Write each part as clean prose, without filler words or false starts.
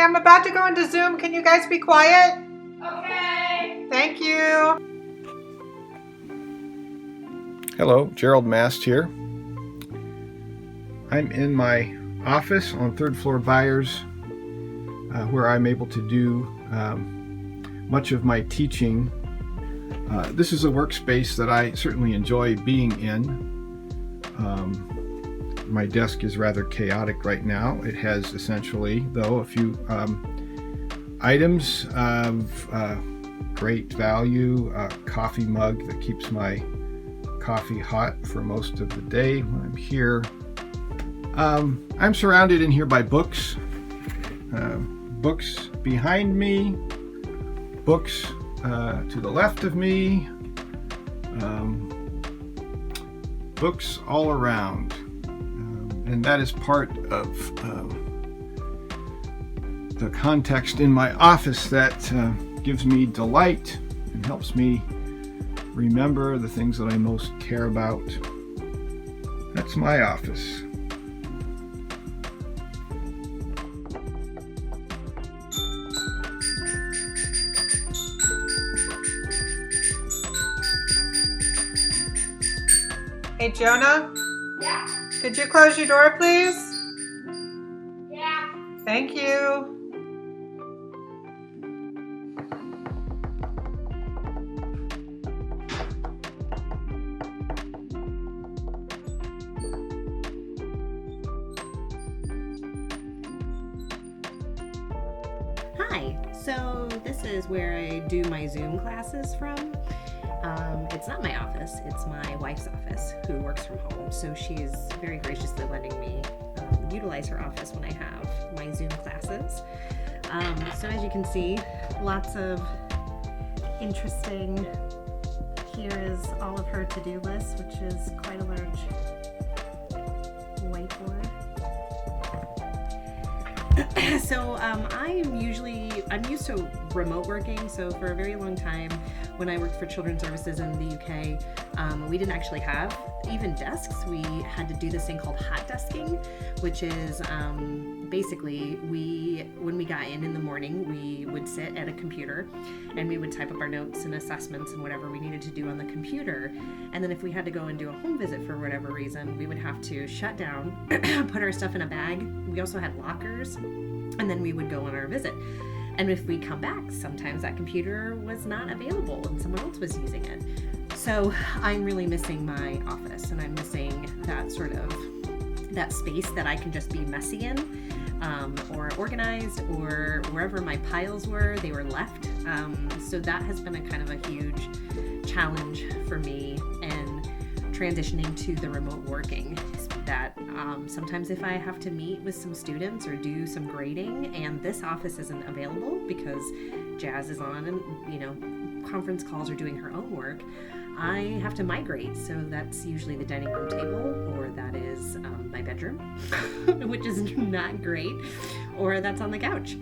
I'm about to go into Zoom. Can you guys be quiet? Okay. Thank you. Hello, Gerald Mast here. I'm in my office on third floor Byers, where I'm able to do much of my teaching. This is a workspace that I certainly enjoy being in. My desk is rather chaotic right now. It has essentially, though, a few items of great value. A coffee mug that keeps my coffee hot for most of the day when I'm here. I'm surrounded in here by books. Books behind me, books to the left of me, books all around. And that is part of the context in my office that gives me delight and helps me remember the things that I most care about. That's my office. Hey, Jonah, Yeah. could you close your door, please? Yeah. Thank you. Hi, so this is where I do my Zoom classes from. It's not my office, it's my wife's office who works from home. So she's very graciously letting me utilize her office when I have my Zoom classes. So as you can see, lots of interesting, here is all of her to-do list, which is quite a large whiteboard. So I'm used to remote working. So for a very long time, when I worked for Children's Services in the UK, we didn't actually have even desks. We had to do this thing called hot desking, which is basically when we got in the morning, we would sit at a computer and we would type up our notes and assessments and whatever we needed to do on the computer. And then if we had to go and do a home visit for whatever reason, we would have to shut down, put our stuff in a bag. We also had lockers, and then we would go on our visit. And if we come back, sometimes that computer was not available and someone else was using it. So I'm really missing my office, and I'm missing that that space that I can just be messy in, or organized, or wherever my piles were, they were left. So that has been a kind of a huge challenge for me in transitioning to the remote working. That sometimes if I have to meet with some students or do some grading and this office isn't available because Jazz is on and conference calls or doing her own work, I have to migrate. So that's usually the dining room table, or that is my bedroom, which is not great, or that's on the couch,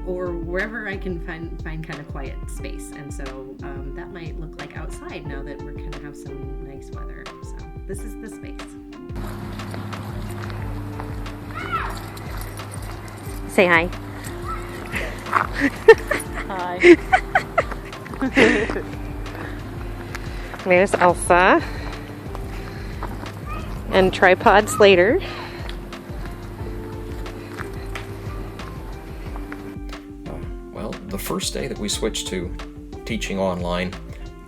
or wherever I can find kind of quiet space. And so that might look like outside now that we're going to have some nice weather. So this is the space. Say hi. Hi. There's Elsa. And Tripod Slater. Well, the first day that we switched to teaching online,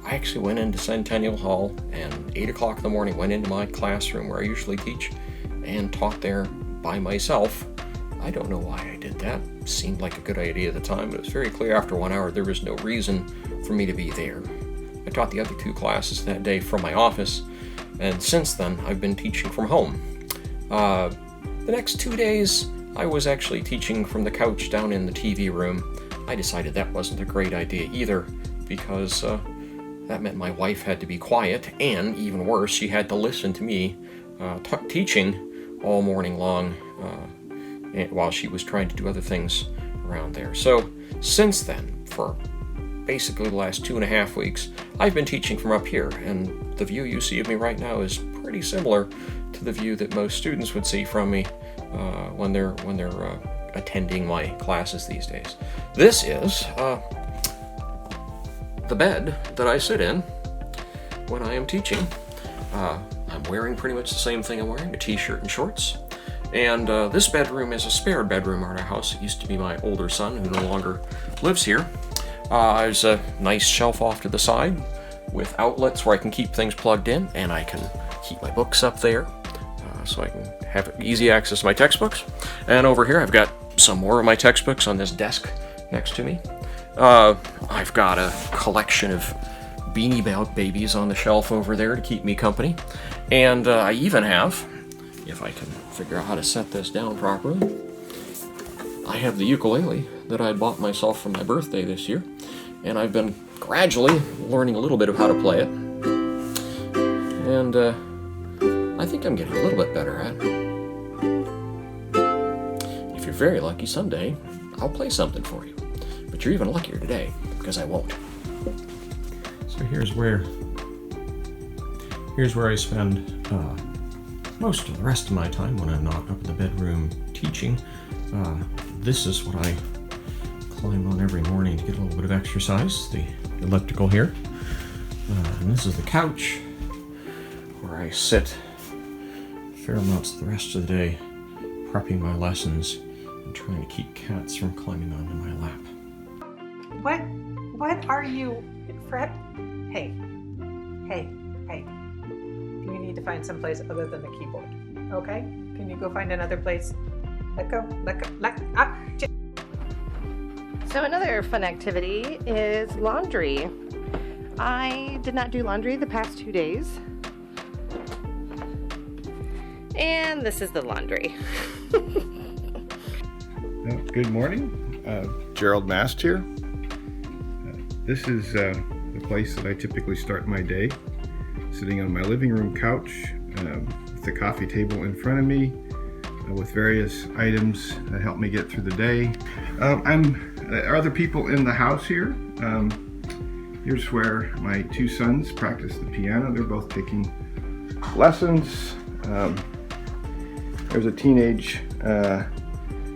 I actually went into Centennial Hall and 8 o'clock in the morning went into my classroom where I usually teach and taught there by myself. I don't know why I did that. Seemed like a good idea at the time, but it was very clear after 1 hour there was no reason for me to be there. I taught the other 2 classes that day from my office, and since then I've been teaching from home. The next 2 days I was actually teaching from the couch down in the TV room. I decided that wasn't a great idea either, because that meant my wife had to be quiet, and even worse, she had to listen to me teaching all morning long while she was trying to do other things around there. So since then, for basically the last 2.5 weeks, I've been teaching from up here, and the view you see of me right now is pretty similar to the view that most students would see from me when they're attending my classes these days. This is the bed that I sit in when I am teaching. I'm wearing pretty much the same thing I'm wearing, a t-shirt and shorts. And this bedroom is a spare bedroom at our house. It used to be my older son, who no longer lives here. There's a nice shelf off to the side with outlets where I can keep things plugged in, and I can keep my books up there so I can have easy access to my textbooks. And over here I've got some more of my textbooks on this desk next to me. I've got a collection of Beanie Babies on the shelf over there to keep me company. And I even have, if I can figure out how to set this down properly, I have the ukulele that I bought myself for my birthday this year, and I've been gradually learning a little bit of how to play it, and I think I'm getting a little bit better at it. If you're very lucky, someday I'll play something for you, but you're even luckier today, because I won't. So here's where I spend most of the rest of my time when I'm not up in the bedroom teaching. This is what I climb on every morning to get a little bit of exercise, the elliptical here. And this is the couch where I sit fair amounts of the rest of the day prepping my lessons and trying to keep cats from climbing onto my lap. What are you, Fred? Hey. You need to find some place other than the keyboard. Okay? Can you go find another place? Let go. So another fun activity is laundry. I did not do laundry the past 2 days. And this is the laundry. Good morning. Gerald Mast here. This is the place that I typically start my day, sitting on my living room couch with the coffee table in front of me with various items that help me get through the day. There are other people in the house here. Here's where my two sons practice the piano. They're both taking lessons. There's a teenage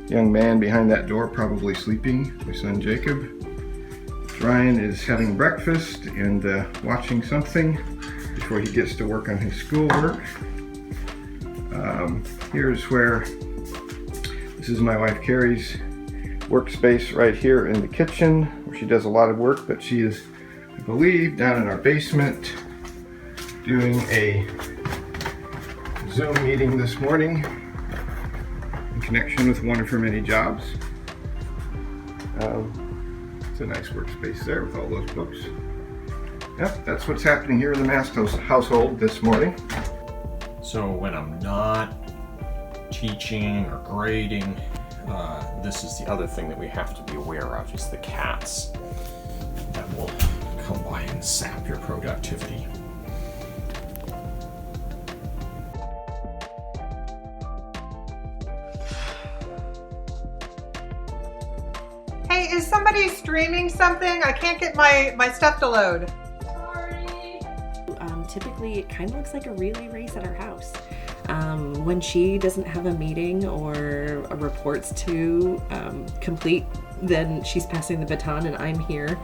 young man behind that door, probably sleeping, my son Jacob. Ryan is having breakfast and watching something before he gets to work on his schoolwork. Here's where, this is my wife Carrie's workspace right here in the kitchen, where she does a lot of work, but she is, I believe, down in our basement doing a Zoom meeting this morning in connection with one of her many jobs. It's a nice workspace there with all those books. Yep, that's what's happening here in the Mast household this morning. So when I'm not teaching or grading, this is the other thing that we have to be aware of, is the cats that will come by and sap your productivity. Hey, is somebody streaming something? I can't get my stuff to load. Sorry. Typically, it kind of looks like a relay race at our house. When she doesn't have a meeting or reports to complete, then she's passing the baton, and I'm here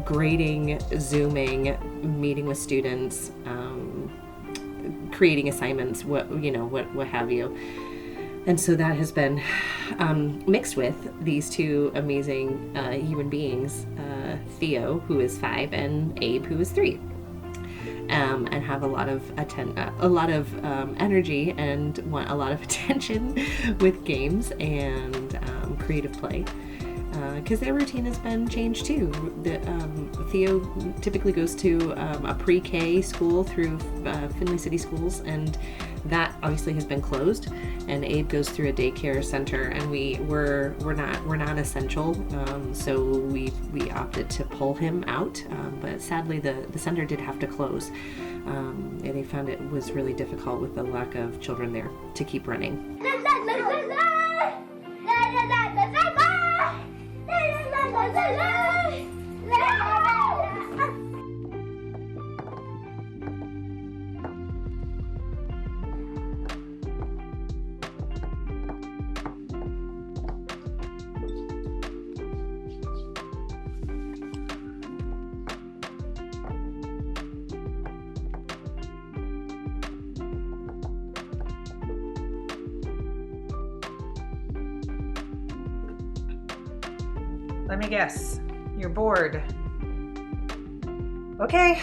grading, Zooming, meeting with students, creating assignments, what have you. And so that has been mixed with these two amazing human beings, Theo, who is 5, and Abe, who is 3. And have a lot of energy and want a lot of attention with games and creative play, because their routine has been changed too. Theo typically goes to a pre-K school through Findlay City Schools, and that obviously has been closed. And Abe goes through a daycare center, and we're not essential, so we opted to pull him out. But sadly, the center did have to close. And they found it was really difficult with the lack of children there to keep running. Let me guess. You're bored. Okay.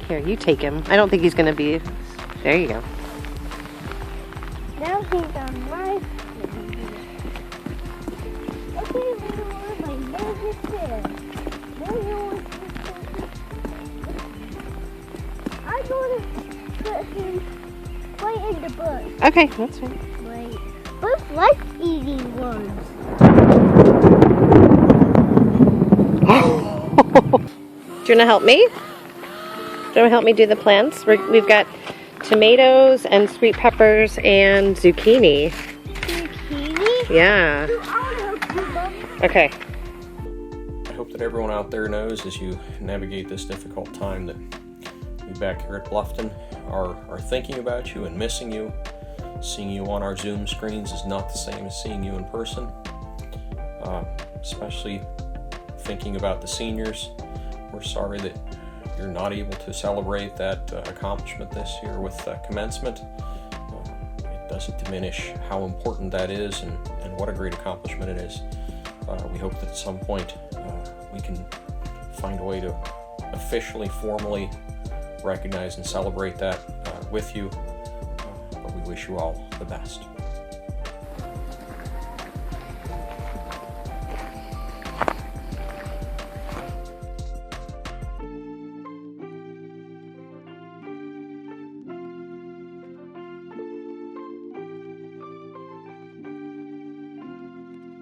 Here, you take him. I don't think he's gonna be. There you go. Now he's on my feet. Okay, little one, my nose is here. Now you want to I'm going to put him right in the bush. Okay, that's fine. Right. Both like eating worms. Do you wanna help me? Do you wanna help me do the plants? We've got tomatoes and sweet peppers and zucchini. Zucchini? Yeah. I'll help you, Mom. Okay. I hope that everyone out there knows as you navigate this difficult time that we back here at Bluffton are thinking about you and missing you. Seeing you on our Zoom screens is not the same as seeing you in person. Especially thinking about the seniors. We're sorry that you're not able to celebrate that accomplishment this year with commencement. It doesn't diminish how important that is and what a great accomplishment it is. We hope that at some point we can find a way to officially, formally recognize and celebrate that with you. But we wish you all the best.